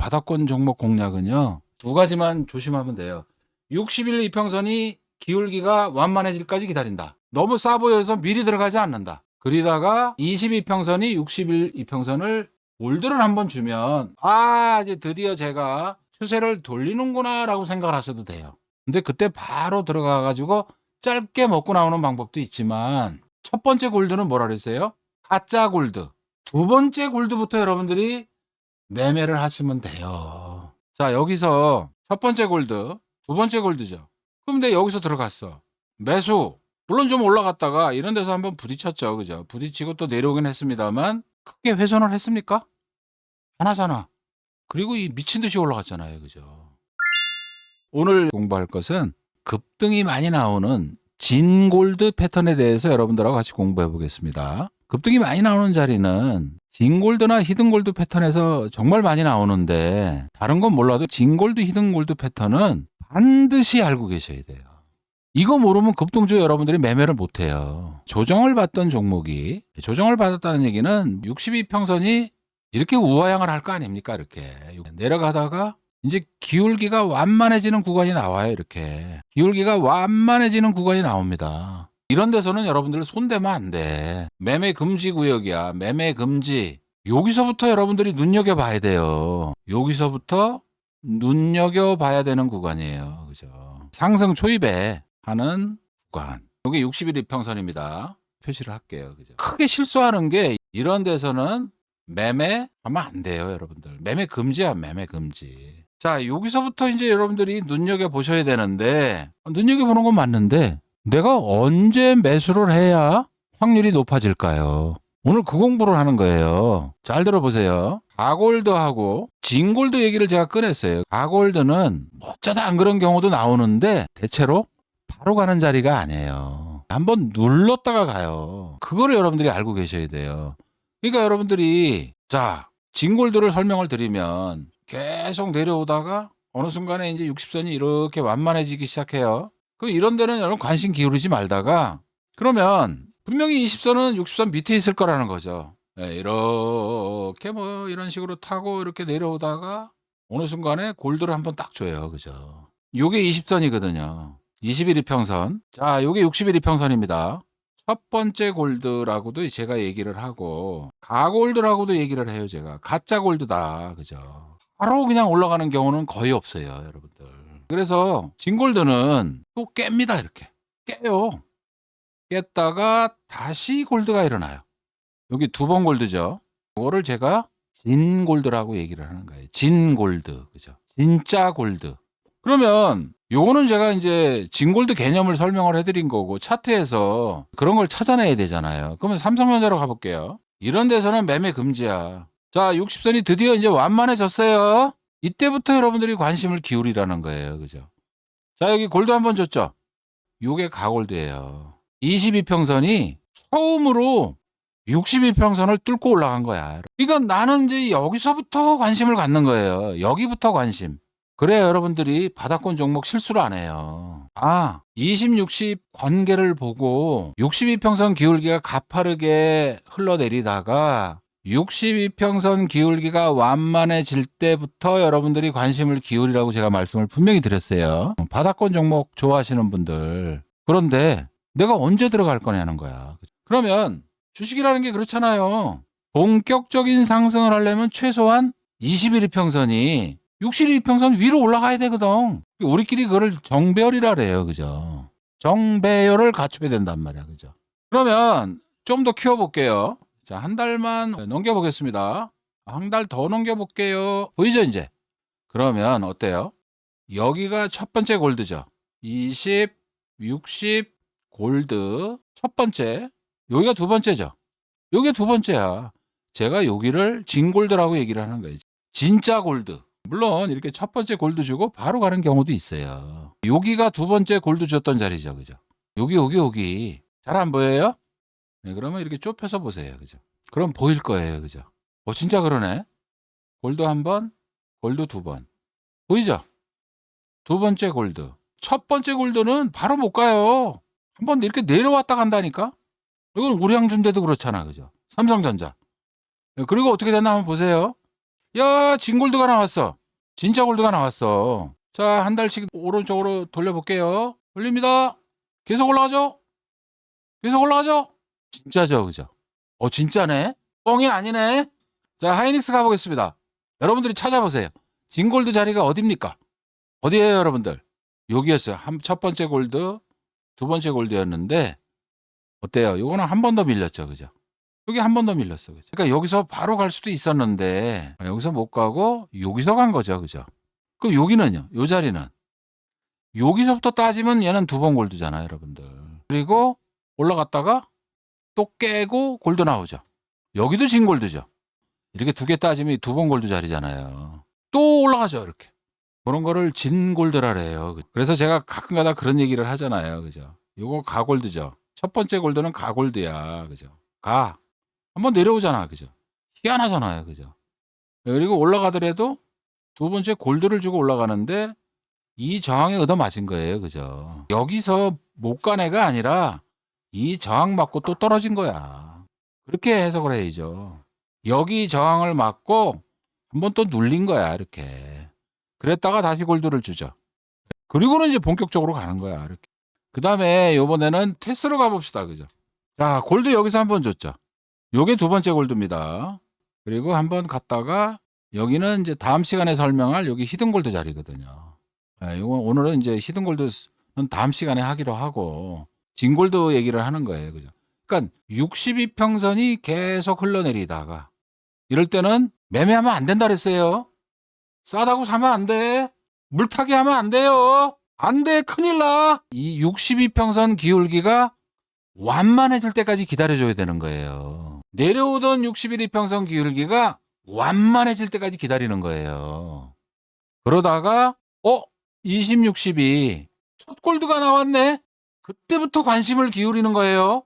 바닥권 종목 공략은요, 두 가지만 조심하면 돼요. 60일 이평선이 기울기가 완만해질까지 기다린다. 너무 싸 보여서 미리 들어가지 않는다. 그러다가 22평선이 60일 이평선을 올드를 한번 주면, 이제 드디어 제가 추세를 돌리는구나 라고 생각을 하셔도 돼요. 근데 그때 바로 들어가 가지고 짧게 먹고 나오는 방법도 있지만, 첫 번째 골드는 뭐라 그랬어요? 가짜 골드. 두 번째 골드부터 여러분들이 매매를 하시면 돼요. 자, 여기서 첫 번째 골드, 두 번째 골드죠. 그럼 내가 여기서 들어갔어. 매수. 물론 좀 올라갔다가 이런 데서 한번 부딪혔죠. 그죠? 부딪히고 또 내려오긴 했습니다만, 크게 훼손을 했습니까? 안 하잖아. 그리고 이 미친 듯이 올라갔잖아요. 그죠? 오늘 공부할 것은 급등이 많이 나오는 진골드 패턴에 대해서 여러분들하고 같이 공부해 보겠습니다. 급등이 많이 나오는 자리는 진골드나 히든골드 패턴에서 정말 많이 나오는데, 다른 건 몰라도 진골드, 히든골드 패턴은 반드시 알고 계셔야 돼요. 이거 모르면 급등주 여러분들이 매매를 못해요. 조정을 받던 종목이, 조정을 받았다는 얘기는 62평선이 이렇게 우하향을 할 거 아닙니까? 이렇게 내려가다가 이제 기울기가 완만해지는 구간이 나와요. 이렇게 기울기가 완만해지는 구간이 나옵니다. 이런 데서는 여러분들 손대면 안 돼. 매매 금지 구역이야. 매매 금지. 여기서부터 여러분들이 눈여겨봐야 돼요. 여기서부터 눈여겨봐야 되는 구간이에요. 그죠? 상승 초입에 하는 구간. 여기 60일 이평선입니다. 표시를 할게요. 그죠? 크게 실수하는 게, 이런 데서는 매매하면 안 돼요. 여러분들. 매매 금지야. 매매 금지. 자, 여기서부터 이제 여러분들이 눈여겨보셔야 되는데, 눈여겨보는 건 맞는데, 내가 언제 매수를 해야 확률이 높아질까요? 오늘 그 공부를 하는 거예요. 잘 들어보세요. 가골드하고 진골드 얘기를 제가 꺼냈어요. 가골드는 어쩌다 안 그런 경우도 나오는데, 대체로 바로 가는 자리가 아니에요. 한번 눌렀다가 가요. 그거를 여러분들이 알고 계셔야 돼요. 그러니까 여러분들이, 자, 진골드를 설명을 드리면 계속 내려오다가 어느 순간에 이제 60선이 이렇게 완만해지기 시작해요. 그럼 이런 데는 여러분 관심 기울이지 말다가, 그러면 분명히 20선은 60선 밑에 있을 거라는 거죠. 이렇게 뭐 이런 식으로 타고 이렇게 내려오다가 어느 순간에 골드를 한번 딱 줘요. 그죠? 요게 20선이거든요. 21 이평선. 자, 요게 61 이평선입니다. 첫 번째 골드라고도 제가 얘기를 하고, 가골드라고도 얘기를 해요. 제가 가짜 골드다. 그죠? 바로 그냥 올라가는 경우는 거의 없어요. 여러분들. 그래서 진골드는 또 깹니다. 이렇게 깨요. 깼다가 다시 골드가 일어나요. 여기 두 번 골드죠. 이거를 제가 진골드라고 얘기를 하는 거예요. 진골드. 그죠? 진짜 골드. 그러면 요거는 제가 이제 진골드 개념을 설명을 해드린 거고, 차트에서 그런 걸 찾아내야 되잖아요. 그러면 삼성전자로 가볼게요. 이런 데서는 매매 금지야. 자, 60선이 드디어 이제 완만해졌어요. 이때부터 여러분들이 관심을 기울이라는 거예요. 그죠? 자, 여기 골드 한번 줬죠? 요게 가골드예요. 22평선이 처음으로 62평선을 뚫고 올라간 거야. 그러니까 나는 이제 여기서부터 관심을 갖는 거예요. 여기부터 관심. 그래야 여러분들이 바닥권 종목 실수를 안 해요. 20, 60 관계를 보고 62평선 기울기가 가파르게 흘러내리다가 62평선 기울기가 완만해질 때부터 여러분들이 관심을 기울이라고 제가 말씀을 분명히 드렸어요. 바닥권 종목 좋아하시는 분들. 그런데 내가 언제 들어갈 거냐는 거야. 그러면 주식이라는 게 그렇잖아요. 본격적인 상승을 하려면 최소한 21 이평선이 60일 이평선 위로 올라가야 되거든. 우리끼리 그걸 정배열이라 그래요. 그죠? 정배열을 갖춰야 된단 말이야. 그죠? 그러면 좀 더 키워볼게요. 자, 한 달만 넘겨보겠습니다. 한 달 더 넘겨볼게요. 보이죠, 이제? 그러면 어때요? 여기가 첫 번째 골드죠. 20, 60, 골드. 첫 번째. 여기가 두 번째죠. 여기가 두 번째야. 제가 여기를 진골드라고 얘기를 하는 거예요. 진짜 골드. 물론 이렇게 첫 번째 골드 주고 바로 가는 경우도 있어요. 여기가 두 번째 골드 줬던 자리죠. 그죠? 여기. 잘 안 보여요? 네, 그러면 이렇게 좁혀서 보세요. 그죠? 그럼 보일 거예요. 그죠? 진짜 그러네. 골드 한 번, 골드 두 번. 보이죠? 두 번째 골드. 첫 번째 골드는 바로 못 가요. 한 번 이렇게 내려왔다 간다니까? 이건 우량주인데도 그렇잖아. 그죠? 삼성전자. 그리고 어떻게 됐나 한번 보세요. 야, 진골드가 나왔어. 진짜 골드가 나왔어. 자, 한 달씩 오른쪽으로 돌려볼게요. 돌립니다. 계속 올라가죠? 계속 올라가죠? 진짜죠, 그죠? 진짜네? 뻥이 아니네? 자, 하이닉스 가보겠습니다. 여러분들이 찾아보세요. 진골드 자리가 어딥니까? 어디에요, 여러분들? 여기였어요. 첫 번째 골드, 두 번째 골드였는데, 어때요? 요거는 한 번 더 밀렸죠, 그죠? 여기 한 번 더 밀렸어, 그죠? 그러니까 여기서 바로 갈 수도 있었는데, 여기서 못 가고, 여기서 간 거죠, 그죠? 그럼 여기는요? 요 자리는? 여기서부터 따지면 얘는 두 번 골드잖아요, 여러분들. 그리고 올라갔다가 또 깨고 골드 나오죠. 여기도 진 골드죠. 이렇게 두 개 따지면 두 번 골드 자리잖아요. 또 올라가죠, 이렇게. 그런 거를 진 골드라 그래요. 그래서 제가 가끔가다 그런 얘기를 하잖아요, 그죠? 요거 가골드죠. 첫 번째 골드는 가골드야, 그죠? 한번 내려오잖아, 그죠? 희한하잖아요, 그죠? 그리고 올라가더라도 두 번째 골드를 주고 올라가는데 이 저항에 얻어맞은 거예요, 그죠? 여기서 못 간 애가 아니라 이 저항 맞고 또 떨어진 거야. 그렇게 해석을 해야죠. 여기 저항을 맞고 한번 또 눌린 거야, 이렇게. 그랬다가 다시 골드를 주죠. 그리고는 이제 본격적으로 가는 거야, 이렇게. 그 다음에 요번에는 테스트로 가봅시다, 그죠? 자, 골드 여기서 한번 줬죠. 요게 두 번째 골드입니다. 그리고 한번 갔다가 여기는 이제 다음 시간에 설명할 여기 히든 골드 자리거든요. 요거 오늘은 이제 히든 골드는 다음 시간에 하기로 하고 진 골드 얘기를 하는 거예요, 그죠? 그러니까 62평선이 계속 흘러내리다가 이럴 때는 매매하면 안 된다 그랬어요. 싸다고 사면 안 돼. 물타기 하면 안 돼요. 안 돼. 큰일 나. 이 62평선 기울기가 완만해질 때까지 기다려줘야 되는 거예요. 내려오던 61이평선 기울기가 완만해질 때까지 기다리는 거예요. 그러다가 20, 60이 첫 골드가 나왔네. 그때부터 관심을 기울이는 거예요.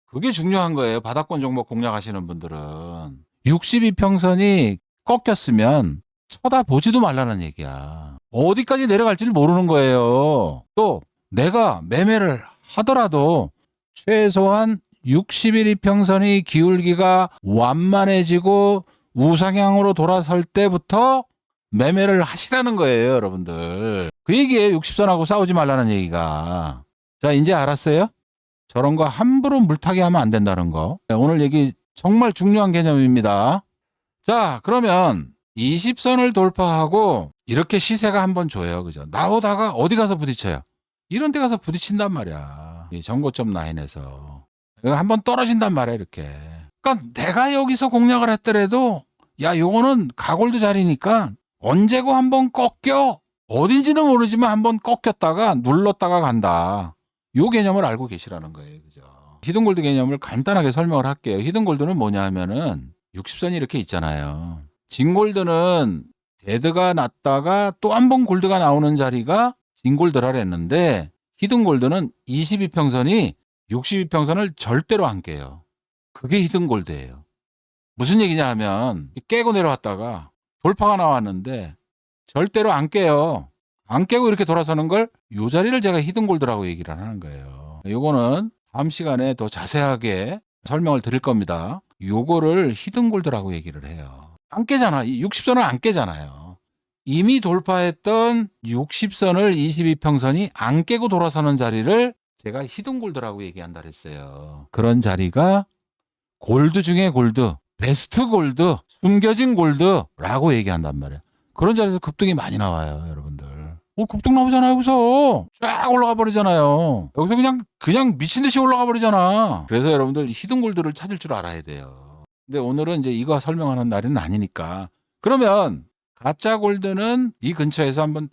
그게 중요한 거예요. 바닥권 종목 공략하시는 분들은. 62평선이 꺾였으면 쳐다보지도 말라는 얘기야. 어디까지 내려갈지를 모르는 거예요. 또 내가 매매를 하더라도 최소한 61이평선이 기울기가 완만해지고 우상향으로 돌아설 때부터 매매를 하시라는 거예요, 여러분들. 그 얘기예요. 60선하고 싸우지 말라는 얘기가. 자, 이제 알았어요? 저런 거 함부로 물타기 하면 안 된다는 거. 오늘 얘기 정말 중요한 개념입니다. 자, 그러면 20선을 돌파하고 이렇게 시세가 한번 줘요. 그죠? 나오다가 어디 가서 부딪혀요? 이런 데 가서 부딪힌단 말이야. 이 정고점 라인에서. 한번 떨어진단 말이야, 이렇게. 그러니까 내가 여기서 공략을 했더라도 야, 요거는 가골드 자리니까 언제고 한번 꺾여. 어딘지는 모르지만 한번 꺾였다가 눌렀다가 간다. 요 개념을 알고 계시라는 거예요. 그죠? 히든골드 개념을 간단하게 설명을 할게요. 히든골드는 뭐냐 하면은 60선이 이렇게 있잖아요. 진골드는 데드가 났다가 또 한 번 골드가 나오는 자리가 진골드라 그랬는데 히든골드는 22평선이 62평선을 절대로 안 깨요. 그게 히든골드예요. 무슨 얘기냐 하면 깨고 내려왔다가 돌파가 나왔는데 절대로 안 깨요. 안 깨고 이렇게 돌아서는 걸 요 자리를 제가 히든골드라고 얘기를 하는 거예요. 요거는 다음 시간에 더 자세하게 설명을 드릴 겁니다. 요거를 히든골드라고 얘기를 해요. 안 깨잖아. 60선을 안 깨잖아요. 이미 돌파했던 60선을 22평선이 안 깨고 돌아서는 자리를 제가 히든골드라고 얘기한다 그랬어요. 그런 자리가 골드 중에 골드, 베스트 골드, 숨겨진 골드라고 얘기한단 말이에요. 그런 자리에서 급등이 많이 나와요, 여러분들. 급등 나오잖아요, 여기서. 쫙 올라가 버리잖아요. 여기서 그냥 미친 듯이 올라가 버리잖아. 그래서 여러분들 히든골드를 찾을 줄 알아야 돼요. 근데 오늘은 이제 이거 설명하는 날은 아니니까. 그러면 가짜 골드는 이 근처에서 한번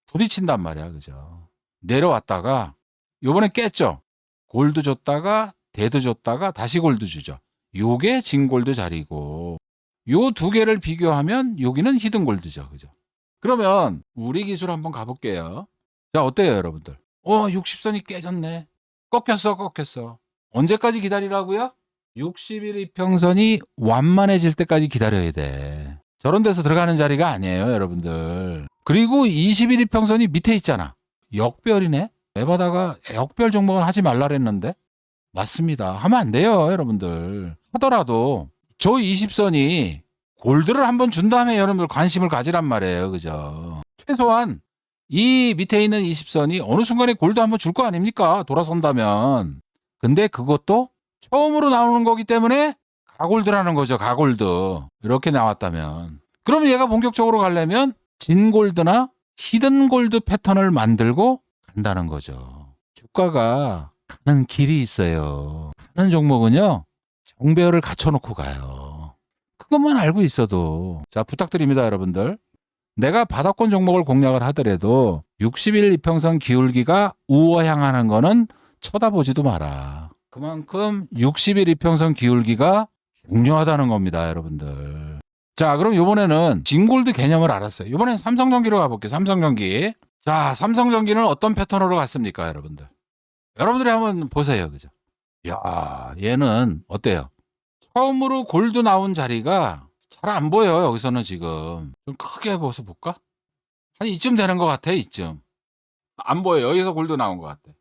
부딪힌단 말이야, 그죠? 내려왔다가 요번에 깼죠. 골드 줬다가 데드 줬다가 다시 골드 주죠. 요게 진골드 자리고 요 두 개를 비교하면 여기는 히든골드죠. 그죠? 그러면 우리 기술 한번 가볼게요. 자, 어때요, 여러분들? 60선이 깨졌네. 꺾였어. 언제까지 기다리라고요? 61이평선이 완만해질 때까지 기다려야 돼. 저런 데서 들어가는 자리가 아니에요, 여러분들. 그리고 21이평선이 밑에 있잖아. 역별이네. 매바다가 역별 종목은 하지 말라 그랬는데 맞습니다. 하면 안 돼요, 여러분들. 하더라도 저 20선이 골드를 한번 준 다음에 여러분들 관심을 가지란 말이에요. 그죠? 최소한 이 밑에 있는 20선이 어느 순간에 골드 한번 줄 거 아닙니까? 돌아선다면. 근데 그것도 처음으로 나오는 거기 때문에 가골드라는 거죠. 가골드. 이렇게 나왔다면. 그러면 얘가 본격적으로 가려면 진골드나 히든골드 패턴을 만들고 간다는 거죠. 주가가 가는 길이 있어요. 가는 종목은요. 정배열을 갖춰놓고 가요. 그것만 알고 있어도. 자, 부탁드립니다, 여러분들. 내가 바닥권 종목을 공략을 하더라도 60일 이평선 기울기가 우어향하는 거는 쳐다보지도 마라. 그만큼 60일 이평선 기울기가 중요하다는 겁니다, 여러분들. 자, 그럼 이번에는 진골드 개념을 알았어요. 이번엔 삼성전기로 가볼게요. 삼성전기. 자, 삼성전기는 어떤 패턴으로 갔습니까, 여러분들? 여러분들이 한번 보세요, 그죠? 야, 얘는 어때요? 처음으로 골드 나온 자리가 잘 안 보여요, 여기서는 지금. 좀 크게 보서 볼까? 한 이쯤 되는 것 같아, 이쯤. 안 보여요. 여기서 골드 나온 것 같아.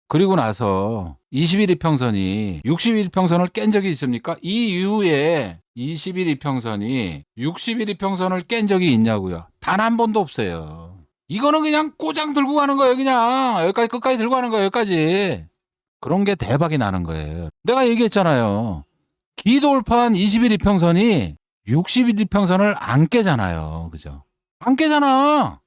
그리고 나서 21 이평선이 61 이평선을 깬 적이 있습니까? 이 이후에 21 이평선이 61 이평선을 깬 적이 있냐고요? 단 한 번도 없어요. 이거는 그냥 꼬장 들고 가는 거예요. 그냥 여기까지 끝까지 들고 가는 거예요. 여기까지. 그런 게 대박이 나는 거예요. 내가 얘기했잖아요. 기돌판 21 이평선이 61 이평선을 안 깨잖아요. 그죠? 안 깨잖아.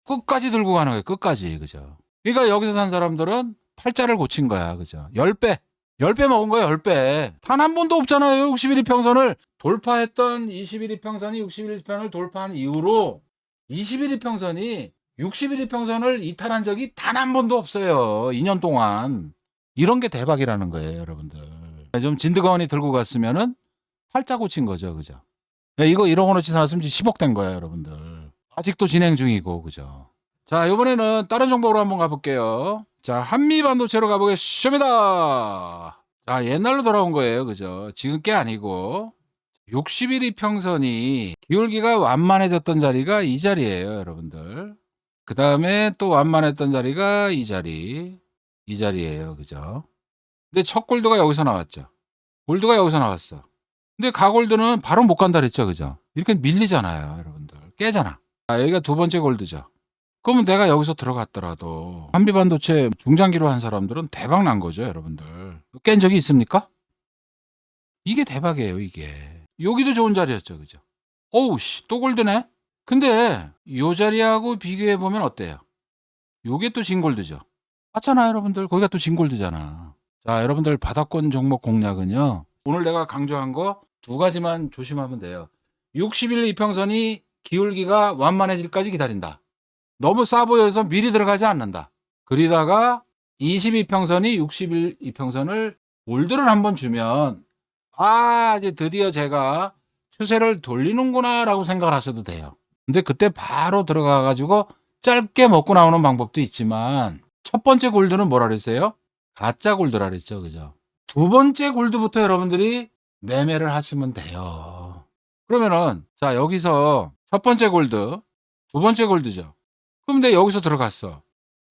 끝까지 들고 가는 거예요. 끝까지. 그죠? 그러니까 여기서 산 사람들은 팔자를 고친 거야. 그죠? 10배. 10배 먹은 거예요. 10배. 단 한 번도 없잖아요. 61 이평선을 돌파했던 21 이평선이 61 이평선을 돌파한 이후로 21 이평선이 61 이평선을 이탈한 적이 단 한 번도 없어요. 2년 동안. 이런 게 대박이라는 거예요, 여러분들. 좀 진드가원이 들고 갔으면은 팔자 고친 거죠. 그죠? 이거 1억 원어치 사왔으면 10억 된 거예요, 여러분들. 아직도 진행 중이고, 그죠? 자, 이번에는 다른 정보로 한번 가볼게요. 자, 한미반도체로 가보겠습니다. 자, 옛날로 돌아온 거예요. 그죠? 지금 게 아니고 60일 이평선이 기울기가 완만해졌던 자리가 이 자리예요, 여러분들. 그 다음에 또 완만했던 자리가 이 자리예요. 그죠? 근데 첫 골드가 여기서 나왔죠. 골드가 여기서 나왔어. 근데 가골드는 바로 못 간다 그랬죠. 그죠? 이렇게 밀리잖아요, 여러분들. 깨잖아. 아, 여기가 두 번째 골드죠. 그러면 내가 여기서 들어갔더라도 한미반도체 중장기로 한 사람들은 대박 난 거죠, 여러분들. 깬 적이 있습니까? 이게 대박이에요, 이게. 여기도 좋은 자리였죠, 그죠? 어우, 씨, 또 골드네? 근데 이 자리하고 비교해보면 어때요? 요게 또 진골드죠. 맞잖아요, 여러분들. 거기가 또 진골드잖아. 자, 여러분들 바닥권 종목 공략은요. 오늘 내가 강조한 거 두 가지만 조심하면 돼요. 60일 이평선이 기울기가 완만해질까지 기다린다. 너무 싸 보여서 미리 들어가지 않는다. 그러다가 22평선이 60일 이평선을 골드를 한번 주면 이제 드디어 제가 추세를 돌리는구나 라고 생각을 하셔도 돼요. 근데 그때 바로 들어가 가지고 짧게 먹고 나오는 방법도 있지만 첫 번째 골드는 뭐라 그랬어요? 가짜 골드라 그랬죠. 그죠? 두 번째 골드부터 여러분들이 매매를 하시면 돼요. 그러면은 자, 여기서 첫 번째 골드, 두 번째 골드죠. 그럼 내가 여기서 들어갔어.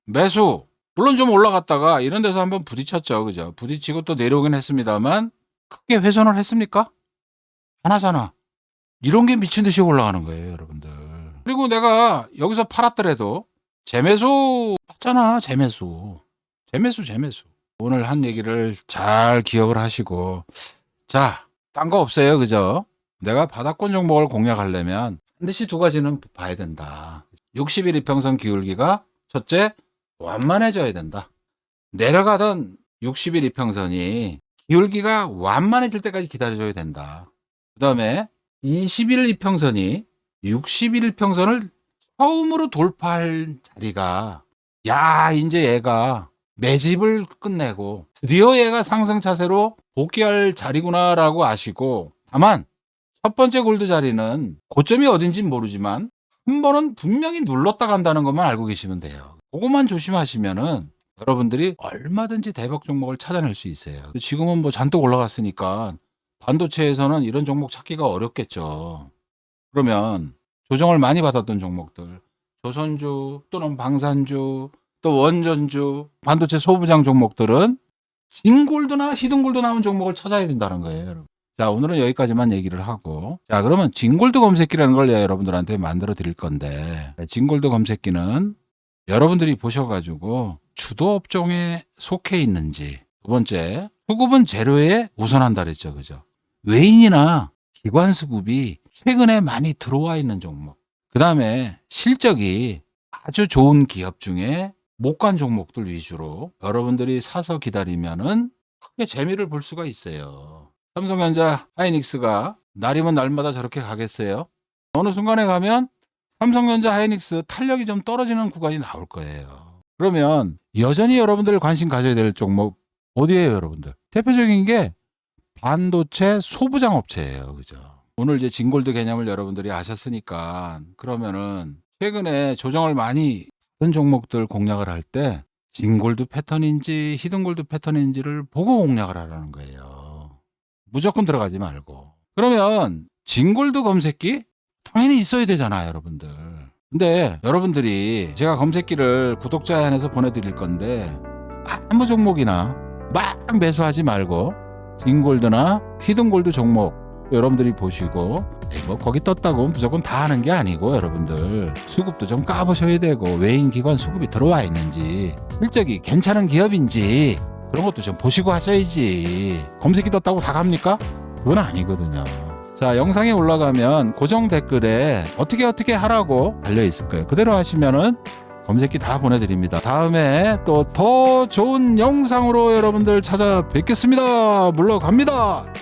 매수. 물론 좀 올라갔다가 이런 데서 한번 부딪혔죠. 그죠? 부딪히고 또 내려오긴 했습니다만 크게 훼손을 했습니까? 안 하잖아. 이런 게 미친 듯이 올라가는 거예요, 여러분들. 그리고 내가 여기서 팔았더라도 재매수 맞잖아. 재매수. 오늘 한 얘기를 잘 기억을 하시고 자, 딴 거 없어요. 그죠? 내가 바닥권 종목을 공략하려면 반드시 두 가지는 봐야 된다. 60일 이평선 기울기가 첫째 완만해져야 된다. 내려가던 60일 이평선이 기울기가 완만해질 때까지 기다려줘야 된다. 그 다음에 21일 이평선이 60일 이평선을 처음으로 돌파할 자리가 이제 얘가 매집을 끝내고 드디어 얘가 상승 차세로 복귀할 자리구나라고 아시고 다만 첫 번째 골드 자리는 고점이 어딘지는 모르지만 한 번은 분명히 눌렀다 간다는 것만 알고 계시면 돼요. 그것만 조심하시면은 여러분들이 얼마든지 대박 종목을 찾아낼 수 있어요. 지금은 뭐 잔뜩 올라갔으니까 반도체에서는 이런 종목 찾기가 어렵겠죠. 그러면 조정을 많이 받았던 종목들, 조선주 또는 방산주 또 원전주, 반도체 소부장 종목들은 진골드나 히든골드 나온 종목을 찾아야 된다는 거예요, 여러분. 자, 오늘은 여기까지만 얘기를 하고, 자, 그러면 진골드 검색기라는 걸 여러분들한테 만들어 드릴 건데, 진골드 검색기는 여러분들이 보셔가지고 주도 업종에 속해 있는지, 두 번째, 수급은 재료에 우선한다 그랬죠. 그죠? 외인이나 기관 수급이 최근에 많이 들어와 있는 종목, 그 다음에 실적이 아주 좋은 기업 중에 못 간 종목들 위주로 여러분들이 사서 기다리면은 크게 재미를 볼 수가 있어요. 삼성전자, 하이닉스가 날이면 날마다 저렇게 가겠어요? 어느 순간에 가면 삼성전자, 하이닉스 탄력이 좀 떨어지는 구간이 나올 거예요. 그러면 여전히 여러분들 관심 가져야 될 종목 어디예요, 여러분들? 대표적인 게 반도체 소부장 업체예요. 그죠? 오늘 이제 진골드 개념을 여러분들이 아셨으니까, 그러면은 최근에 조정을 많이 받은 종목들 공략을 할 때 진골드 패턴인지 히든골드 패턴인지를 보고 공략을 하라는 거예요. 무조건 들어가지 말고. 그러면 진골드 검색기 당연히 있어야 되잖아요, 여러분들. 근데 여러분들이 제가 검색기를 구독자에 한해서 보내드릴 건데 아무 종목이나 막 매수하지 말고 진골드나 히든골드 종목 여러분들이 보시고 뭐 거기 떴다고 무조건 다 하는 게 아니고, 여러분들 수급도 좀 까보셔야 되고, 외인 기관 수급이 들어와 있는지, 실적이 괜찮은 기업인지 그런 것도 좀 보시고 하셔야지. 검색이 떴다고 다 갑니까? 그건 아니거든요. 자, 영상에 올라가면 고정 댓글에 어떻게 하라고 달려 있을 거예요. 그대로 하시면은 검색기 다 보내드립니다. 다음에 또 더 좋은 영상으로 여러분들 찾아뵙겠습니다. 물러갑니다.